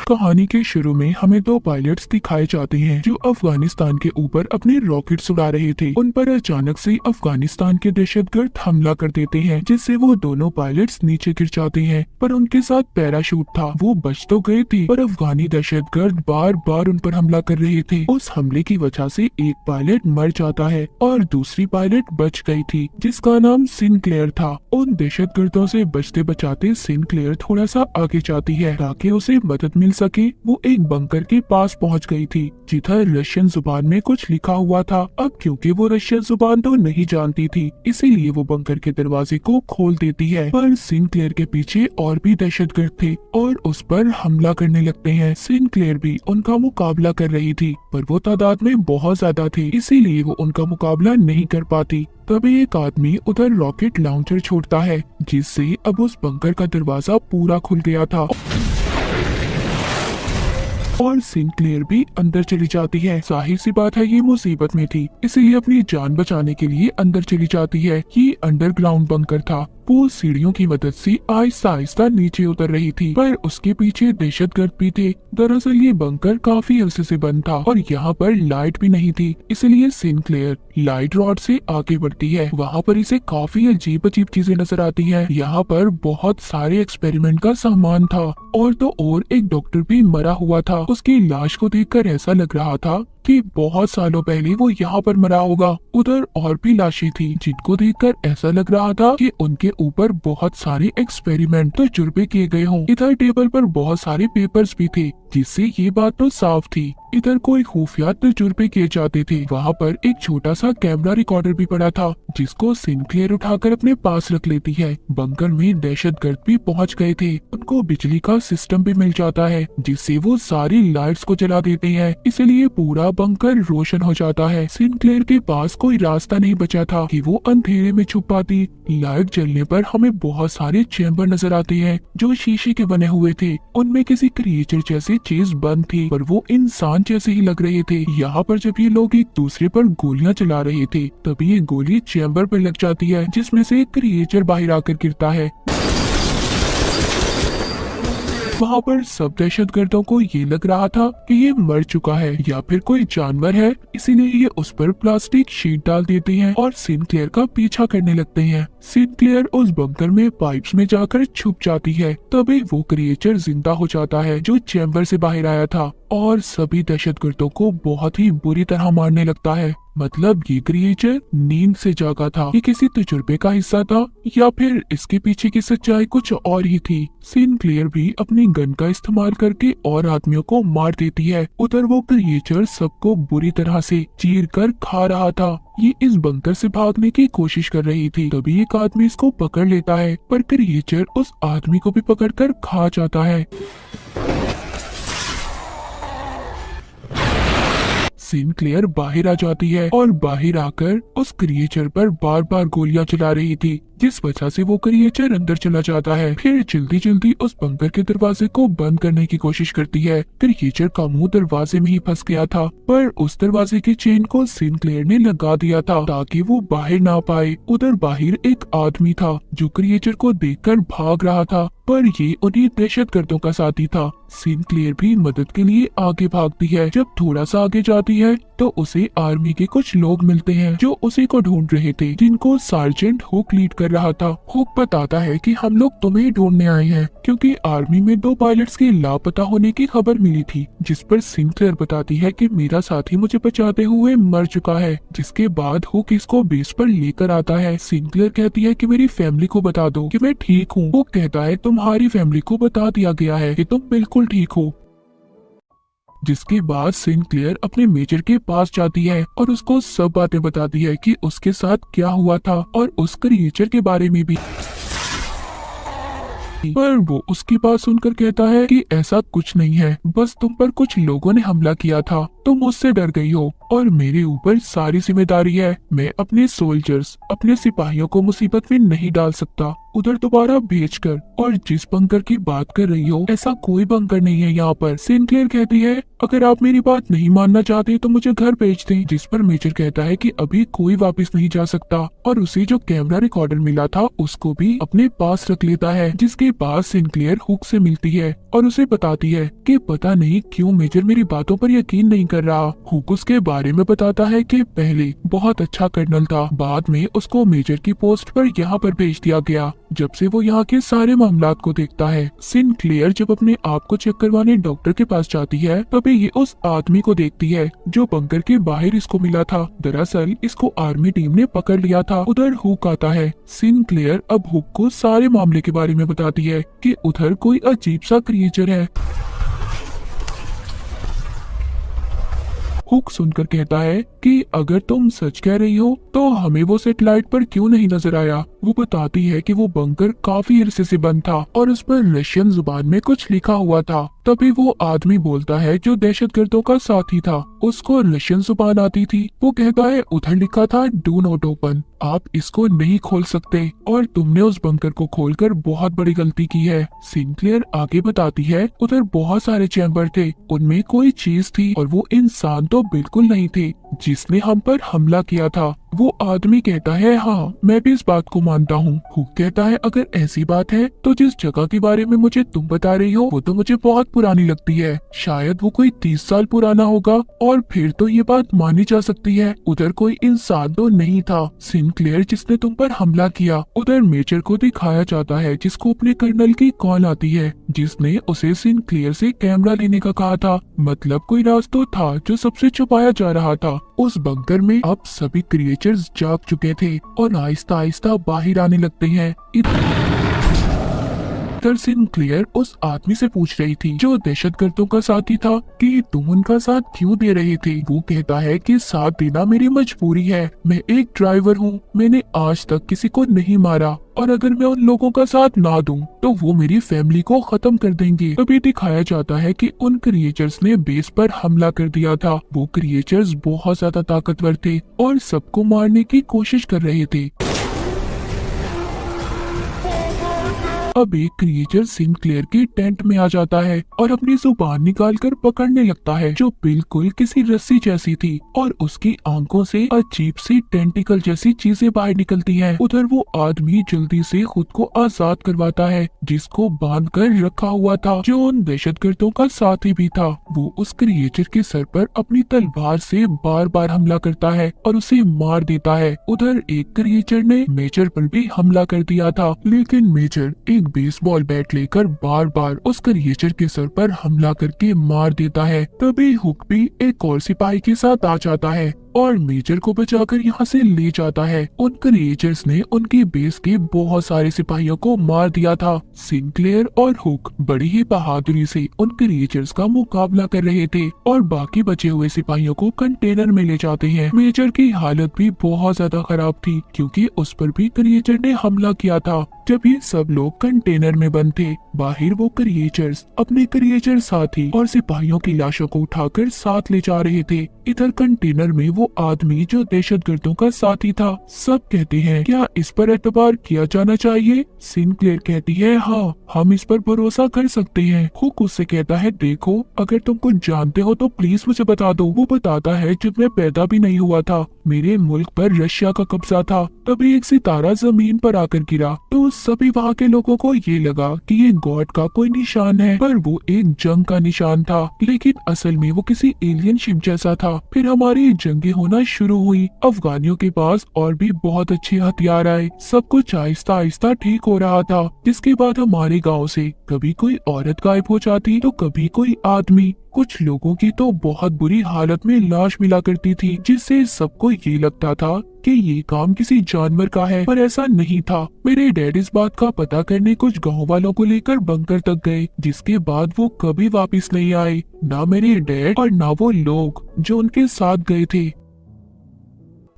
कहानी के शुरू में हमें दो पायलट्स दिखाए जाते हैं जो अफगानिस्तान के ऊपर अपने रॉकेट्स उड़ा रहे थे। उन पर अचानक से अफगानिस्तान के दहशतगर्द हमला कर देते हैं, जिससे वो दोनों पायलट्स नीचे गिर जाते हैं। पर उनके साथ पैराशूट था, वो बच तो गए थे, पर अफगानी दहशतगर्द बार बार उन पर हमला कर रहे थे। उस हमले की वजह से एक पायलट मर जाता है और दूसरी पायलट बच गई थी, जिसका नाम सिनक्लेयर था। उन दहशतगर्दों से बचते बचाते सिनक्लेयर थोड़ा सा आगे जाती है ताकि उसे मदद मिल सके। वो एक बंकर के पास पहुंच गई थी जिधर रशियन जुबान में कुछ लिखा हुआ था। अब क्योंकि वो रशियन जुबान तो नहीं जानती थी, इसीलिए वो बंकर के दरवाजे को खोल देती है। पर सिनक्लेयर के पीछे और भी दहशतगर्द थे और उस पर हमला करने लगते हैं। सिनक्लेयर भी उनका मुकाबला कर रही थी, पर वो तादाद में बहुत ज्यादा थे, इसीलिए वो उनका मुकाबला नहीं कर पाती। तभी एक आदमी उधर रॉकेट लॉन्चर छोड़ता है, जिससे अब उस बंकर का दरवाजा पूरा खुल गया था और सिनक्लेयर भी अंदर चली जाती है। जाहिर सी बात है ये मुसीबत में थी, इसलिए अपनी जान बचाने के लिए अंदर चली जाती है। ये अंडरग्राउंड बंकर था। वो सीढ़ियों की मदद से आहिस्ता आहिस्ता नीचे उतर रही थी, पर उसके पीछे दहशतगर्द भी थे। दरअसल ये बंकर काफी अरसे से बंद था और यहाँ पर लाइट भी नहीं थी, इसलिए सिनक्लेयर लाइट रॉड से आगे बढ़ती है। वहाँ पर इसे काफी अजीब अजीब चीजें नजर आती हैं। यहाँ पर बहुत सारे एक्सपेरिमेंट का सामान था और तो और एक डॉक्टर भी मरा हुआ था। उसकी लाश को देखकर ऐसा लग रहा था कि बहुत सालों पहले वो यहाँ पर मरा होगा। उधर और भी लाशें थी जिनको देखकर ऐसा लग रहा था कि उनके ऊपर बहुत सारे एक्सपेरिमेंट तजुर्बे किए गए हों। इधर टेबल पर बहुत सारे पेपर्स भी थे, जिससे ये बात तो साफ थी इधर कोई खुफिया तजुर्बे किए जाते थे। वहाँ पर एक छोटा सा कैमरा रिकॉर्डर भी पड़ा था, जिसको सिनक्लेयर उठाकर अपने पास रख लेती है। बंकर में दहशतगर्द भी पहुँच गए थे। उनको बिजली का सिस्टम भी मिल जाता है, जिससे वो सारी लाइट्स को जला देते हैं, इसलिए पूरा बंकर रोशन हो जाता है। सिनक्लेयर के पास कोई रास्ता नहीं बचा था कि वो अंधेरे में छुप पाती। लाइट जलने पर हमें बहुत सारे चैम्बर नजर आते हैं जो शीशे के बने हुए थे। उनमें किसी क्रिएचर जैसी चीज बंद थी, पर वो इंसान जैसे ही लग रहे थे। यहाँ पर जब ये लोग एक दूसरे पर गोलियां चला रहे थे, तभी ये गोली चैम्बर पर लग जाती है, जिसमें से एक क्रिएचर बाहर आकर गिरता है। वहाँ पर सब दहशतगर्दों को ये लग रहा था कि ये मर चुका है या फिर कोई जानवर है, इसीलिए ये उस पर प्लास्टिक शीट डाल देते हैं और सिनक्लेयर का पीछा करने लगते हैं। सिनक्लेयर उस बंकर में पाइप्स में जाकर छुप जाती है। तभी वो क्रिएचर जिंदा हो जाता है जो चैम्बर से बाहर आया था और सभी दहशतगर्दों को बहुत ही बुरी तरह मारने लगता है। मतलब ये क्रिएचर नींद से जागा था, ये किसी तजुर्बे का हिस्सा था या फिर इसके पीछे की सच्चाई कुछ और ही थी। सिनक्लेयर भी अपनी गन का इस्तेमाल करके और आदमियों को मार देती है। उधर वो क्रिएचर सबको बुरी तरह से चीर कर खा रहा था। ये इस बंकर से भागने की कोशिश कर रही थी, तभी एक आदमी इसको पकड़ लेता है, पर क्रिएचर उस आदमी को भी पकड़कर खा जाता है। सिनक्लेयर बाहर आ जाती है और बाहर आकर उस क्रिएचर पर बार बार गोलियां चला रही थी, जिस वजह से वो क्रिएचर अंदर चला जाता है। फिर जल्दी जल्दी उस बंकर के दरवाजे को बंद करने की कोशिश करती है। क्रिएचर का मुंह दरवाजे में ही फंस गया था, पर उस दरवाजे की चेन को सिनक्लेयर ने लगा दिया था ताकि वो बाहर ना पाए। उधर बाहर एक आदमी था जो क्रिएचर को देखकर भाग रहा था, पर ये उन्हीं दहशतगर्दों का साथी था। सिनक्लेयर भी मदद के लिए आगे भागती है। जब थोड़ा सा आगे जाती है तो उसे आर्मी के कुछ लोग मिलते हैं जो उसी को ढूंढ रहे थे, जिनको सार्जेंट हुक लीड कर रहा था। हुक बताता है कि हम लोग तुम्हें ढूंढने आए हैं क्योंकि आर्मी में दो पायलट्स के लापता होने की खबर मिली थी, जिस पर सिनक्लेयर बताती है कि मेरा साथी मुझे बचाते हुए मर चुका है। जिसके बाद हुक इसको बेस पर लेकर आता है। सिनक्लेयर कहती है कि मेरी फैमिली को बता दो कि मैं ठीक हूँ। हुक कहता है तुम्हारी फैमिली को बता दिया गया है कि तुम बिल्कुल ठीक हो। जिसके बाद सिनक्लेयर अपने मेजर के पास जाती है और उसको सब बातें बताती है कि उसके साथ क्या हुआ था और उस क्रिएचर के बारे में भी। पर वो उसकी बात सुनकर कहता है कि ऐसा कुछ नहीं है, बस तुम पर कुछ लोगों ने हमला किया था तुम मुझसे डर गई हो और मेरे ऊपर सारी जिम्मेदारी है। मैं अपने सोल्जर्स, अपने सिपाहियों को मुसीबत में नहीं डाल सकता उधर दोबारा भेजकर। और जिस बंकर की बात कर रही हो, ऐसा कोई बंकर नहीं है यहाँ पर। सिनक्लेयर कहती है अगर आप मेरी बात नहीं मानना चाहते तो मुझे घर भेज दें। जिस पर मेजर कहता है कि अभी कोई वापस नहीं जा सकता और उसे जो कैमरा रिकॉर्डर मिला था उसको भी अपने पास रख लेता है। जिसके बाद सिनक्लेयर हुक से मिलती है और उसे बताती है कि पता नहीं क्यों मेजर मेरी बातों पर यकीन नहीं कर रहा। हुक उसके बारे में बताता है कि पहले बहुत अच्छा कर्नल था, बाद में उसको मेजर की पोस्ट पर यहाँ पर भेज दिया गया। जब से वो यहाँ के सारे मामलात को देखता है। सिनक्लेयर जब अपने आप को चेक करवाने डॉक्टर के पास जाती है तभी ये उस आदमी को देखती है जो बंकर के बाहर इसको मिला था। दरअसल इसको आर्मी टीम ने पकड़ लिया था। उधर हुक आता है। सिनक्लेयर अब हुक को सारे मामले के बारे में बताती है कि उधर कोई अजीब सा क्रिएचर है। हुक सुनकर कहता है कि अगर तुम सच कह रही हो तो हमें वो सैटेलाइट पर क्यों नहीं नजर आया। वो बताती है कि वो बंकर काफी अरसे से बंद था और उस पर रशियन जुबान में कुछ लिखा हुआ था। तभी वो आदमी बोलता है जो दहशतगर्दों का साथी था, उसको रशियन जुबान आती थी। वो कहता है उधर लिखा था डू नॉट ओपन, आप इसको नहीं खोल सकते और तुमने उस बंकर को खोलकर बहुत बड़ी गलती की है। सिनक्लेयर आगे बताती है उधर बहुत सारे चैम्बर थे, उनमें कोई चीज थी और वो इंसान तो बिल्कुल नहीं थे जिसने हम पर हमला किया था। वो आदमी कहता है हाँ मैं भी इस बात को मानता हूँ। हुक कहता है अगर ऐसी बात है तो जिस जगह के बारे में मुझे तुम बता रही हो वो तो मुझे बहुत पुरानी लगती है, शायद वो कोई 30 साल पुराना होगा और फिर तो ये बात मानी जा सकती है उधर कोई इंसान तो नहीं था। सिनक्लेयर जिसने तुम पर हमला किया, उधर मेजर को दिखाया जाता है जिसको अपने कर्नल की कॉल आती है जिसने उसे सिनक्लेयर से कैमरा लेने का कहा था। मतलब कोई राज तो था जो सबसे छुपाया जा रहा था। उस बंकर में अब सभी क्रिएचर्स जाग चुके थे और आहिस्ता आहिस्ता बाहर आने लगते हैं। सिनक्लेयर उस आदमी से पूछ रही थी जो दहशतगर्दों का साथी था कि तुम उनका साथ क्यों दे रहे थे। वो कहता है कि साथ देना मेरी मजबूरी है, मैं एक ड्राइवर हूँ, मैंने आज तक किसी को नहीं मारा और अगर मैं उन लोगों का साथ ना दूं तो वो मेरी फैमिली को खत्म कर देंगे। तभी दिखाया जाता है कि उन क्रिएचर्स ने बेस पर हमला कर दिया था। वो क्रिएचर्स बहुत ज्यादा ताकतवर थे और सबको मारने की कोशिश कर रहे थे। अब एक क्रिएचर सिनक्लेयर की टेंट में आ जाता है और अपनी जुबान निकालकर पकड़ने लगता है जो बिल्कुल किसी रस्सी जैसी थी और उसकी आंखों से अजीब सी टेंटिकल जैसी चीजें बाहर निकलती हैं। उधर वो आदमी जल्दी से खुद को आजाद करवाता है जिसको बांध कर रखा हुआ था जो उन दहशतगर्दों का साथी भी था। वो उस क्रिएचर के सर पर अपनी तलवार से बार बार हमला करता है और उसे मार देता है। उधर एक क्रिएचर ने मेजर पर भी हमला कर दिया था लेकिन मेजर एक बेसबॉल बैट लेकर बार बार उस क्रिएचर के सर पर हमला करके मार देता है। तभी हुक भी एक और सिपाही के साथ आ जाता है और मेजर को बचाकर यहाँ से ले जाता है। उन क्रिएचर्स ने उनकी बेस के बहुत सारे सिपाहियों को मार दिया था। सिनक्लेयर और हुक बड़ी ही बहादुरी से उन क्रिएचर्स का मुकाबला कर रहे थे और बाकी बचे हुए सिपाहियों को कंटेनर में ले जाते हैं। मेजर की हालत भी बहुत ज्यादा खराब थी क्योंकि उस पर भी क्रिएचर ने हमला किया था। जब ये सब लोग कंटेनर में बंद थे, बाहर वो क्रिएचर्स अपने क्रिएचर साथी और सिपाहियों की लाशों को उठाकर साथ ले जा रहे थे। इधर कंटेनर में वो आदमी जो दहशतगर्दों का साथी था। सब कहते हैं क्या इस पर एतबार किया जाना चाहिए। सिनक्लेयर कहती है हाँ हम इस पर भरोसा कर सकते हैं। हुक उससे कहता है देखो अगर तुम कुछ जानते हो तो प्लीज मुझे बता दो। वो बताता है जब मैं पैदा भी नहीं हुआ था मेरे मुल्क पर रशिया का कब्जा था, तभी एक सितारा जमीन पर आकर गिरा तो सभी वहाँ के लोगों को ये लगा कि ये गॉड का कोई निशान है, पर वो एक जंग का निशान था लेकिन असल में वो किसी एलियन शिप जैसा था। फिर हमारी जंगें होना शुरू हुई, अफगानियों के पास और भी बहुत अच्छे हथियार आए, सब कुछ आहिस्ता आहिस्ता ठीक हो रहा था। जिसके बाद हमारे गाँव से कभी कोई औरत गायब हो जाती तो कभी कोई आदमी, कुछ लोगों की तो बहुत बुरी हालत में लाश मिला करती थी जिससे सबको ये लगता था कि ये काम किसी जानवर का है, पर ऐसा नहीं था। मेरे डैड इस बात का पता करने कुछ गांव वालों को लेकर बंकर तक गए जिसके बाद वो कभी वापस नहीं आए, ना मेरे डैड और ना वो लोग जो उनके साथ गए थे।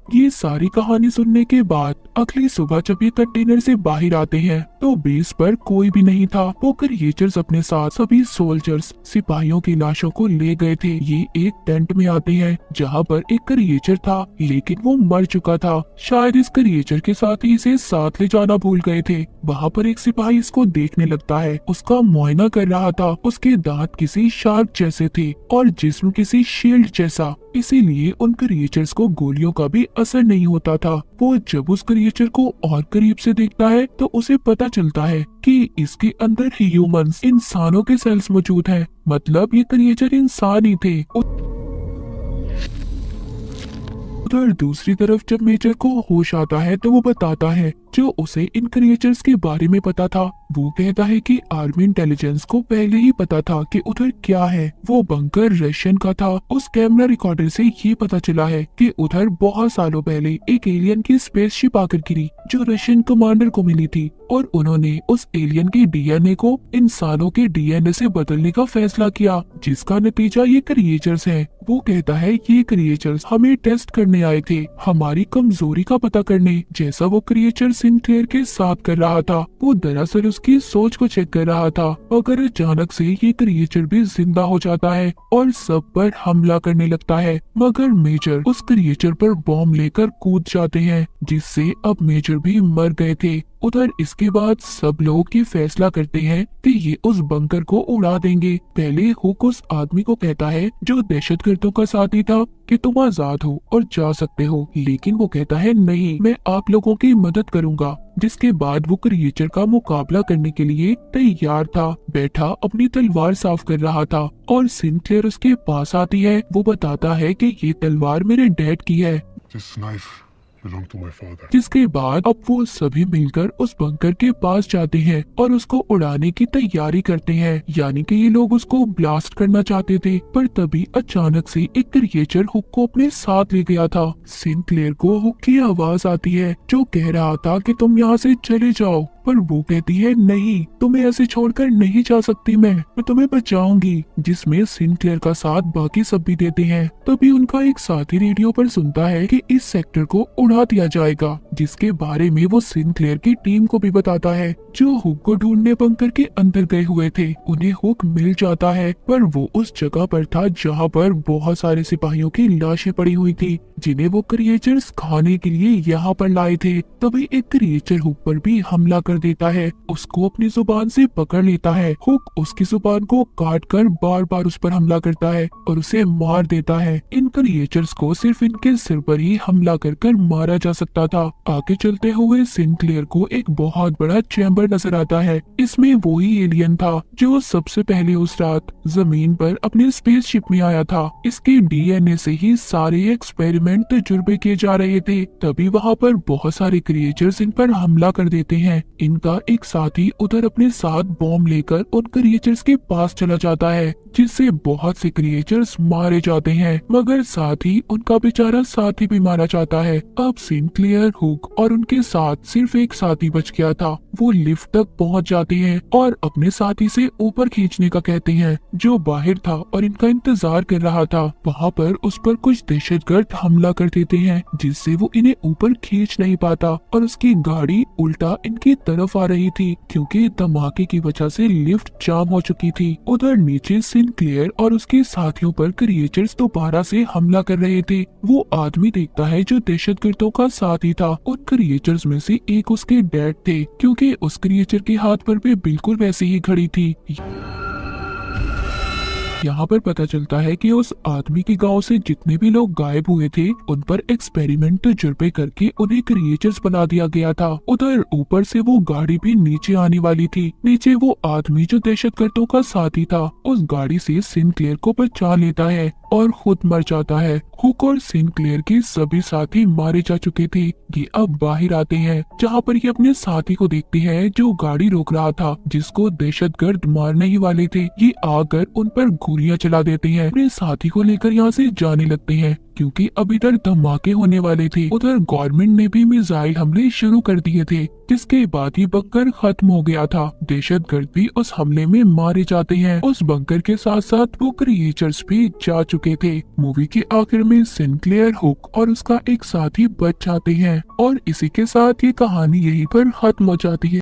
ये सारी कहानी सुनने के बाद अगली सुबह जब ये कंटेनर से बाहर आते हैं तो बेस पर कोई भी नहीं था। वो क्रिएचर्स अपने साथ सभी सोल्जर्स सिपाहियों की लाशों को ले गए थे। ये एक टेंट में आते हैं जहाँ पर एक क्रिएचर था, लेकिन वो मर चुका था। शायद इस क्रिएचर के साथ ही इसे साथ ले जाना भूल गए थे। वहाँ पर एक सिपाही इसको देखने लगता है, उसका मुआयना कर रहा था। उसके दांत किसी शार्क जैसे थे और जिस्म किसी शील्ड जैसा, इसीलिए उन क्रिएचर्स को गोलियों का भी असर नहीं होता था। वो जब उस क्रिएचर को और करीब से देखता है तो उसे पता चलता है कि इसके अंदर ह्यूमंस इंसानों के सेल्स मौजूद हैं। मतलब ये क्रिएचर इंसान ही थे। उधर दूसरी तरफ जब मेजर को होश आता है तो वो बताता है जो उसे इन क्रिएचर्स के बारे में पता था। वो कहता है कि आर्मी इंटेलिजेंस को पहले ही पता था कि उधर क्या है। वो बंकर रशियन का था। उस कैमरा रिकॉर्डर से ये पता चला है कि उधर बहुत सालों पहले एक एलियन की स्पेसशिप आकर गिरी जो रशियन कमांडर को मिली थी, और उन्होंने उस एलियन के डीएनए को इंसानों के डीएनए से बदलने का फैसला किया, जिसका नतीजा ये क्रिएचर्स हैं। वो कहता है ये क्रिएचर्स हमें टेस्ट करने आए थे, हमारी कमजोरी का पता करने, जैसा वो क्रिएचर सिंक्लेयर के साथ कर रहा था। वो दरअसल उसकी सोच को चेक कर रहा था। अगर अचानक से ये क्रिएचर भी जिंदा हो जाता है और सब पर हमला करने लगता है, मगर मेजर उस क्रिएचर पर बॉम्ब लेकर कूद जाते हैं, जिससे अब मेजर भी मर गए थे। उधर इसके बाद सब लोग ये फैसला करते हैं कि ये उस बंकर को उड़ा देंगे। पहले हुक उस आदमी को कहता है जो दहशतगर्दों का साथी था कि तुम आजाद हो और जा सकते हो, लेकिन वो कहता है नहीं, मैं आप लोगों की मदद करूंगा। जिसके बाद वो क्रिएचर का मुकाबला करने के लिए तैयार था। बैठा अपनी तलवार साफ कर रहा था और सिंक्लेयर उसके पास आती है। वो बताता है कि ये तलवार मेरे डैड की है। जिसके बाद अब वो सभी मिलकर उस बंकर के पास जाते हैं और उसको उड़ाने की तैयारी करते हैं। यानी कि ये लोग उसको ब्लास्ट करना चाहते थे, पर तभी अचानक से एक क्रिएचर हुक को अपने साथ ले गया था। सिंक्लेयर को हुक की आवाज आती है जो कह रहा था कि तुम यहाँ से चले जाओ, पर वो कहती है नहीं, तुम्हें ऐसे छोड़कर नहीं जा सकती, मैं तुम्हें बचाऊंगी। जिसमें सिंक्लेयर का साथ बाकी सब भी देते हैं। तभी उनका एक साथी रेडियो पर सुनता है कि इस सेक्टर को उड़ा दिया जाएगा, जिसके बारे में वो सिंक्लेयर की टीम को भी बताता है जो हुक को ढूंढने बंकर के अंदर गए हुए थे। उन्हें हुक मिल जाता है, पर वो उस जगह पर था जहाँ पर बहुत सारे सिपाहियों की लाशें पड़ी हुई थी, जिन्हें वो क्रिएचर्स खाने के लिए यहाँ पर लाए थे। तभी एक क्रिएचर हुक पर भी हमला कर देता है, उसको अपनी जुबान से पकड़ लेता है। हुक उसकी जुबान को काट कर बार बार उस पर हमला करता है और उसे मार देता है। इन क्रिएचर्स को सिर्फ इनके सिर पर ही हमला कर मारा जा सकता था। आगे चलते हुए सिंक्लेयर को एक बहुत बड़ा चैम्बर नजर आता है। इसमें वही एलियन था जो सबसे पहले उस रात जमीन पर अपने स्पेसशिप में आया था। इसके डीएनए से ही सारे एक्सपेरिमेंट तजुर्बे किए जा रहे थे। तभी वहाँ पर बहुत सारे क्रिएचर्स इन पर हमला कर देते हैं। इनका एक साथी उधर अपने साथ बॉम्ब लेकर उन क्रिएचर्स के पास चला जाता है, जिससे बहुत से क्रिएचर्स मारे जाते हैं, मगर साथ ही उनका बेचारा साथी भी मारा जाता है। अब सिंक्लेयर, हुक और उनके साथ सिर्फ एक साथी बच गया था। वो लिफ्ट तक पहुंच जाते हैं और अपने साथी से ऊपर खींचने का कहते हैं, जो बाहर था और इनका इंतजार कर रहा था। वहाँ पर उस पर कुछ दहशतगर्द हमला कर देते हैं, जिससे वो इन्हें ऊपर खींच नहीं पाता और उसकी गाड़ी उल्टा इनकी तरफ आ रही थी, क्योंकि धमाके की वजह से लिफ्ट जाम हो चुकी थी। उधर नीचे सिंक्लेयर और उसके साथियों पर क्रिएचर्स दोबारा से हमला कर रहे थे। वो आदमी देखता है जो दहशतगर्दों का साथी था। उन क्रिएचर्स में से एक उसके डैड थे, क्योंकि उस क्रिएचर के हाथ पर भी बिल्कुल वैसी ही घड़ी थी। यहाँ पर पता चलता है कि उस आदमी के गांव से जितने भी लोग गायब हुए थे, उन पर एक्सपेरिमेंट तजुर्बे करके उन्हें क्रिएचर्स बना दिया गया था। उधर ऊपर से वो गाड़ी भी नीचे आने वाली थी। नीचे वो आदमी जो दहशतगर्दों का साथी था, उस गाड़ी से सिंक्लेयर को बचा लेता है और खुद मर जाता है। हुक और सिंक्लेयर के सभी साथी मारे जा चुके थे। ये अब बाहर आते हैं, जहाँ पर ये अपने साथी को देखते हैं जो गाड़ी रोक रहा था, जिसको दहशतगर्द मारने ही वाले थे। ये आकर उन पर गोलियां चला देते हैं। अपने साथी को लेकर यहाँ से जाने लगते हैं, क्योंकि अब इधर धमाके होने वाले थे। उधर गवर्नमेंट ने भी मिसाइल हमले शुरू कर दिए थे, जिसके बाद ही बंकर खत्म हो गया था। दहशतगर्द भी उस हमले में मारे जाते हैं। उस बंकर के साथ साथ वो क्रिएचर्स भी जा चुके थे। मूवी के आखिर में सिंक्लेयर, हुक और उसका एक साथी बच जाते हैं और इसी के साथ ये कहानी यहीं पर खत्म हो जाती है।